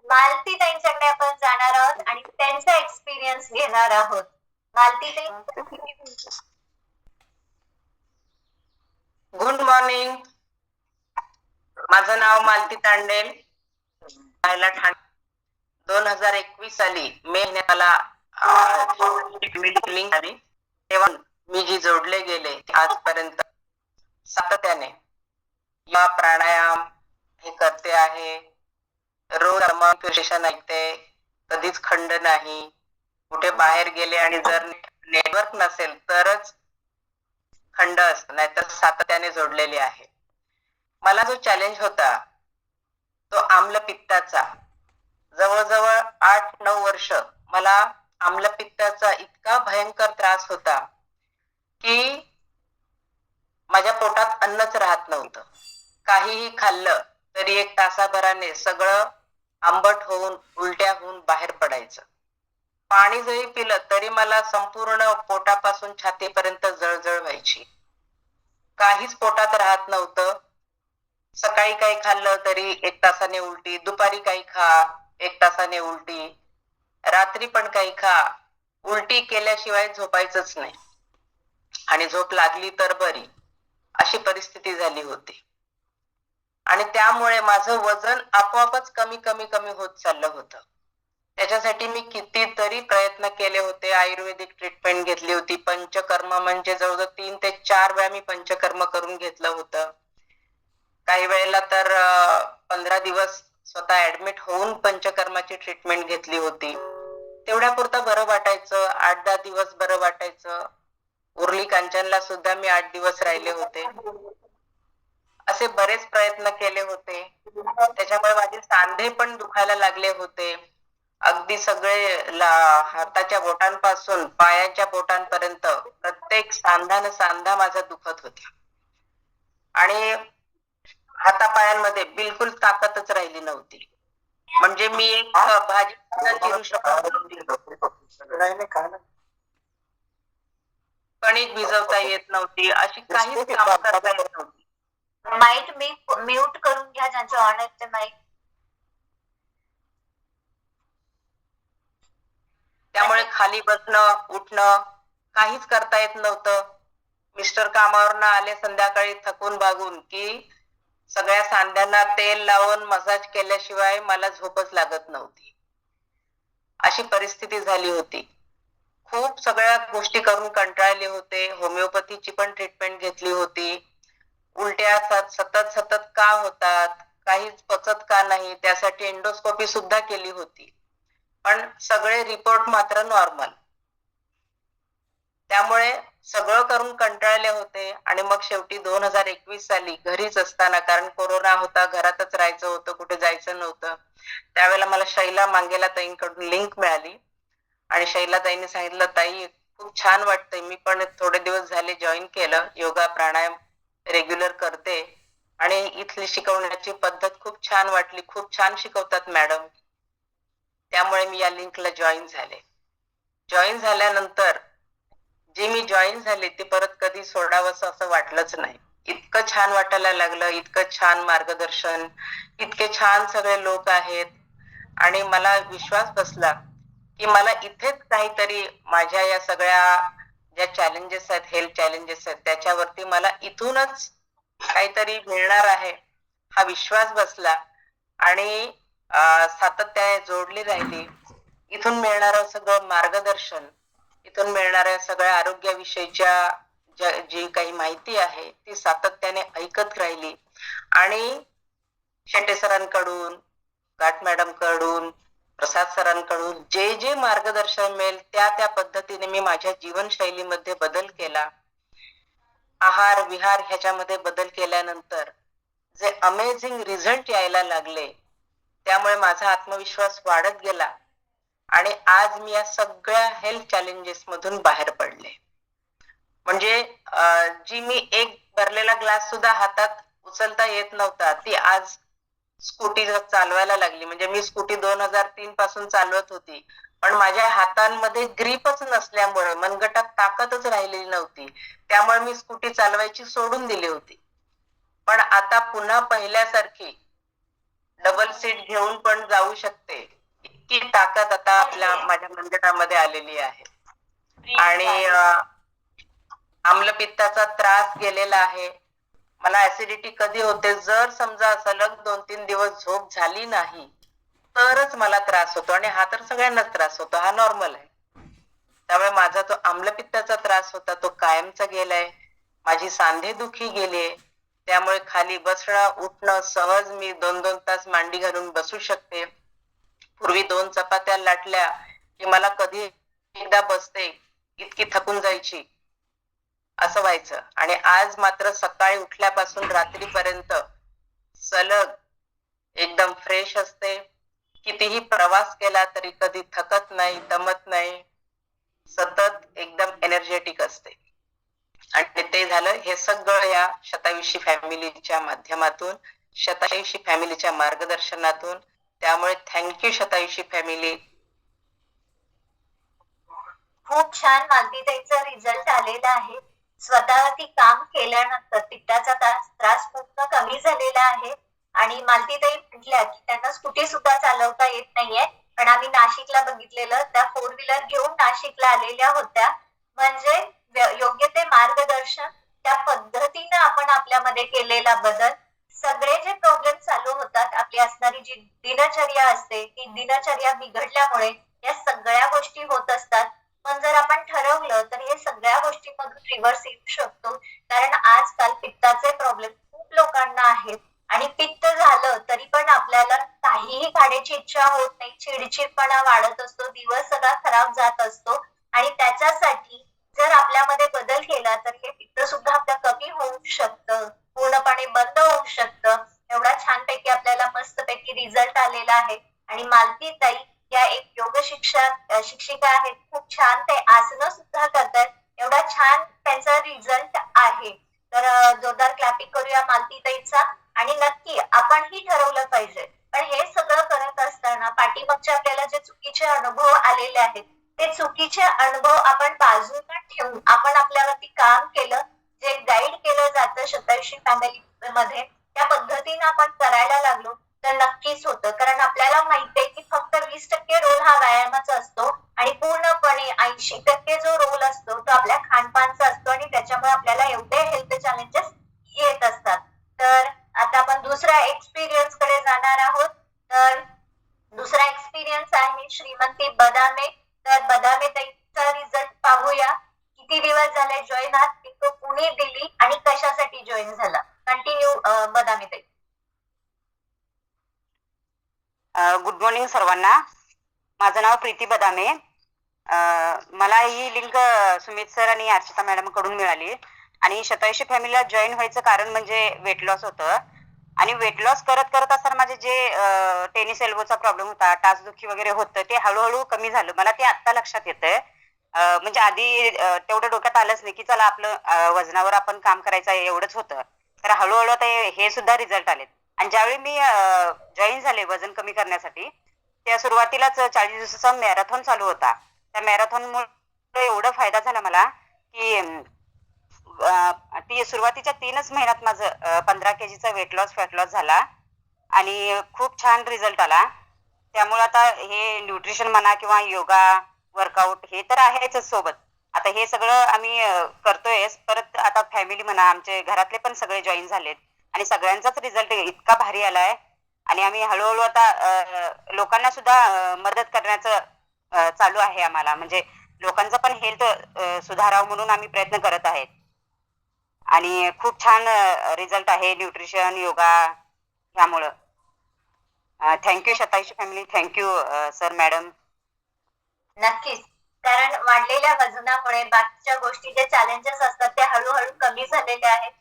मालती ताईंच्याकडे आपण जाणार आहोत आणि त्यांचा एक्सपिरियन्स घेणार आहोत. मालती ताई, गुड मॉर्निंग. माझं नाव मालती तांडेल, राहायला ठाणे. 2021 साली मे महिन्याला लिंक आली, तेव्हा मी जी जोडले गेले आजपर्यंत सातत्याने या प्राणायाम हे करते आहे. रोज सेशन ऐकते, कधीच खंड नाही. कुठे बाहेर गेले आणि जर नेटवर्क नसेल तरच खंड असत, नाहीतर सातत्याने जोडलेले आहे. मला जो चॅलेंज होता तो आम्लपित्ताचा. जवळजवळ 8-9 वर्ष मला आम्लपित्ताचा इतका भयंकर त्रास होता की माझ्या पोटात अन्नच राहत नव्हतं. काहीही खाल्लं तरी 1 तासाभराने सगळं आंबट होऊन उलट्या होऊन बाहेर पडायचं. पाणी जरी पिलं तरी मला संपूर्ण पोटापासून छातीपर्यंत जळजळ व्हायची. काहीच पोटात राहत नव्हतं. सकाळी काही खाल्लं तरी 1 तासाने उलटी, दुपारी काही खा 1 तासाने उलटी, रात्री पण काही खा, उलटी केल्याशिवाय झोपायचंच नाही. आणि झोप लागली तर बरी, अशी परिस्थिती झाली होती. आणि त्यामुळे माझं वजन आपोआपच कमी कमी कमी होत चाललं होतं. त्याच्यासाठी मी कितीतरी प्रयत्न केले होते. आयुर्वेदिक ट्रीटमेंट घेतली होती. पंचकर्म म्हणजे जवळजवळ 3 ते 4 वेळा मी पंचकर्म करून घेतलं होतं. काही वेळेला तर 15 दिवस स्वतः ऍडमिट होऊन पंचकर्माची ट्रीटमेंट घेतली होती. तेवढ्या पुरतं बरं वाटायचं. 8-10 दिवस बरं वाटायचं. उरली कांचनला सुद्धा मी 8 दिवस राहिले होते. असे बरेच प्रयत्न केले होते. त्याच्यामुळे माझे सांधे पण दुखायला लागले होते. अगदी सगळे हाताच्या बोटांपासून पायाच्या बोटांपर्यंत प्रत्येक सांधा सांधा माझा दुखत होता. आणि हातापायांमध्ये बिलकुल ताकदच राहिली नव्हती. म्हणजे मी एक भाजी चिरू शकत नव्हती, कणिक भिजवता येत नव्हती, अशी काहीच काम करता येत नव्हती. माईक म्यूट करून घ्या ज्यांचं ऑन आहे ते माईक. त्यामुळे खाली बसणं उठणं काहीच करता येत नव्हतं. मिस्टर कामावरनं आले संध्याकाळी थकून भागून की सगळ्या सांध्यांना तेल लावून मसाज केल्याशिवाय मला झोपच लागत नव्हती. अशी परिस्थिती झाली होती. खूप सगळ्या गोष्टी करून कंटाळले होते. होमिओपॅथीची पण ट्रीटमेंट घेतली होती. उलट्या सतत सतत का होतात, काहीच पचत का नाही, त्यासाठी एंडोस्कोपी सुद्धा केली होती. पण सगळे रिपोर्ट मात्र नॉर्मल. त्यामुळे सगळं करून कंटाळले होते. आणि मग शेवटी 2021 साली घरीच असताना, कारण कोरोना होता, घरातच राहायचं होतं, कुठे जायचं नव्हतं, त्यावेळेला मला शैला मांगेला ताईंकडून लिंक मिळाली. आणि शैला ताईंनी सांगितलं, ताई खूप छान वाटतंय, मी पण थोडे दिवस झाले जॉईन केलं, योगा प्राणायाम रेग्युलर करते आणि इथली शिकवण्याची पद्धत खूप छान वाटली, खूप छान शिकवतात मॅडम. त्यामुळे मी या लिंकला जॉईन झाले. जॉईन झाल्यानंतर जे मी जॉईन झाले ते परत कधी सोडावंसं असं वाटलंच नाही. इतकं छान वाटायला लागलं, इतकं छान मार्गदर्शन, इतके छान सगळे लोक आहेत. आणि मला विश्वास बसला की मला इथेच काहीतरी माझ्या या सगळ्या ज्या चॅलेंजेस आहेत, हेल्थ चॅलेंजेस आहेत, त्याच्यावरती मला इथूनच काहीतरी मिळणार आहे हा विश्वास बसला. आणि सातत्याने जोडली राहिली. इथून मिळणारं सगळं मार्गदर्शन, इथून मिळणाऱ्या सगळ्या आरोग्याविषयीच्या जी काही माहिती आहे ती सातत्याने ऐकत राहिली. आणि शेटे सरांकडून, घाट मॅडम कडून, प्रसाद सरांकडून जे जे मार्गदर्शन मिळेल त्या त्या पद्धतीने मी माझ्या जीवनशैलीमध्ये बदल केला. आहार विहार ह्याच्यामध्ये बदल केल्यानंतर जे अमेझिंग रिझल्ट यायला लागले, त्यामुळे माझा आत्मविश्वास वाढत गेला. आणि आज मी या सगळ्या हेल्थ चॅलेंजेस मधून बाहेर पडले. म्हणजे जी मी एक भरलेला ग्लास सुद्धा हातात उचलता येत नव्हता, ती आज स्कूटी चालवायला लागली. म्हणजे मी स्कूटी 2003 पासून चालवत होती, पण माझ्या हातांमध्ये ग्रीपच नसल्यामुळे मनगटात ताकदच राहिलेली नव्हती. त्यामुळे मी स्कूटी चालवायची सोडून दिली होती. पण आता पुन्हा पहिल्यासारखी डबल सीट घेऊन पण जाऊ शकते. इतकी ताकद आता माझ्या मंदिरामध्ये आलेली आहे आणि आम्लपित्ताचा त्रास गेलेला आहे. मला ऍसिडिटी कधी होते, जर समजा सलग 2-3 दिवस झोप झाली नाही तरच मला त्रास होतो आणि हा तर सगळ्यांनाच त्रास होतो, हा नॉर्मल आहे. त्यामुळे माझा जो आम्लपित्ताचा त्रास होता तो कायमचा गेलाय. माझी सांधेदुखी गेलीये, त्यामुळे खाली बसणं उठणं सहज मी 2-2 तास मांडी घालून बसू शकते. पूर्वी 2 चपात्या लाटल्या की मला कधी एकदा बसते इतकी थकून जायची, असं व्हायचं. आणि आज मात्र सकाळी उठल्यापासून रात्रीपर्यंत सलग एकदम फ्रेश असते. कितीही प्रवास केला तरी कधी थकत नाही, दमत नाही, सतत एकदम एनर्जेटिक असते. आणि ते झालं हे सगळं या शतायुषी फॅमिलीच्या माध्यमातून, शतायुषी फॅमिलीच्या मार्गदर्शनातून. त्यामुळे थँक्यू शतायुषी फॅमिली. खूप छान मालतीताईचा रिझल्ट आलेला आहे. स्वतःवरती काम केल्यानंतर पित्ताचा त्रास पूर्ण कमी झालेला आहे. आणि मालतीताई म्हटल्या की त्यांना स्कूटी सुद्धा चालवता येत नाहीये, पण आम्ही नाशिकला बघितलेलं, त्या 4 व्हीलर घेऊन नाशिकला आलेल्या होत्या. म्हणजे योग्य ते मार्गदर्शन, त्या पद्धतीने आपण आपल्यामध्ये केलेला बदल, सगळे जे प्रॉब्लेम चालू होतात, आपली असणारी जी दिनचर्या असते ती दिनचर्या बिघडल्यामुळे या सगळ्या गोष्टी होत असतात. पण जर आपण ठरवलं तर हे सगळ्या गोष्टींमधून रिव्हर्स येऊ शकतो. कारण आजकाल पित्ताचे प्रॉब्लेम खूप लोकांना आहेत आणि पित्त झालं तरी पण आपल्याला काहीही खाण्याची इच्छा होत नाही, चिडचिडपणा वाढत असतो, दिवस सगळा खराब जात असतो. आणि त्याच्यासाठी जर आपल्यामध्ये बदल केला तर हे पित्त सुद्धा आपलं कमी होऊ शकतं, पूर्णपणे बंद होऊ शकतं. एवढा छानपैकी आपल्याला मस्तपैकी रिझल्ट आलेला आहे. आणि मालतीताई या एक योग शिक्षिका आहेत. खूप छान ते आसनं सुद्धा करतात. एवढा छान त्यांचा रिझल्ट आहे. तर जोरदार क्लॅपिंग करूया मालतीताईचा. आणि नक्की आपणही ठरवलं पाहिजे. पण हे सगळं करत असताना पाठीमागचे आपल्याला जे चुकीचे अनुभव आलेले आहेत, ते चुकीचे अनुभव आपण बाजूला ठेवून आपण आपल्यावरती काम केलं, जे गाईड केलं जातं शतायुषी फॅमिली मध्ये, त्या पद्धतीने आपण करायला लागलो तर नक्कीच होतं. कारण आपल्याला माहिती आहे की फक्त 20% रोल हा व्यायामाचा असतो आणि पूर्णपणे 80% जो रोल असतो तो आपल्या खानपानचा असतो. आणि त्याच्यामुळे आपल्याला एवढे हेल्थ चॅलेंजेस येत असतात. तर आता आपण दुसऱ्या एक्सपिरियन्स कडे जाणार आहोत. तर दुसरा एक्सपिरियन्स आहे श्रीमंती बदामे. तर बदामे ताईचा रिझल्ट पाहूया. किती दिवस झाले जॉईन आहात, तो कुणी दिली आणि कशासाठी जॉईन झाला. कंटिन्यू बदामे ताई. गुड मॉर्निंग सर्वांना. माझं नाव प्रीती बदामे. मला ही लिंक सुमित सर आणि अर्चिता मॅडम कडून मिळाली. आणि शतायुषी फॅमिलीला जॉईन व्हायचं कारण म्हणजे वेट लॉस होतं. आणि वेट लॉस करत करत असताना माझे जे टेनिस एल्बोचा प्रॉब्लेम होता, टाचदुखी वगैरे होतं, ते हळूहळू कमी झालं. मला ते आत्ता लक्षात येतंय. म्हणजे आधी तेवढं डोक्यात आलंच नाही की चला आपलं वजनावर आपण काम करायचं आहे, एवढंच होतं. तर हळूहळू आता हे सुद्धा रिझल्ट आलेत. आणि ज्यावेळी मी जॉईन झाले वजन कमी करण्यासाठी, त्या सुरुवातीलाच 40 दिवसाचा मॅरेथॉन चालू होता. त्या मॅरेथॉनमुळे एवढा फायदा झाला मला की ती सुरुवातीच्या 3च महिन्यात माझं 15 kgचा वेट लॉस फॅट लॉस झाला आणि खूप छान रिझल्ट आला. त्यामुळे आता हे न्यूट्रिशन म्हणा किंवा योगा वर्कआउट हे तर आहेच सोबत. आता हे सगळं आम्ही करतोयच. परत आता फॅमिली म्हणा, आमचे घरातले पण सगळे जॉईन झालेत आणि सगळ्यांचाच रिझल्ट इतका भारी आलाय. आणि आम्ही हळूहळू आता लोकांना सुद्धा मदत करण्याचं चालू आहे आम्हाला. म्हणजे लोकांचं पण हेल्थ सुधारावं म्हणून आम्ही प्रयत्न करत आहेत. आणि खूप छान रिझल्ट आहे न्यूट्रिशन योगा ह्यामुळं. Thank you Shatayushi family, thank you sir madam. नक्कीच. कारण वाढलेल्या वजनामुळे बाकीच्या गोष्टी जे चॅलेंजेस असतात ते हळूहळू कमी झालेले आहेत.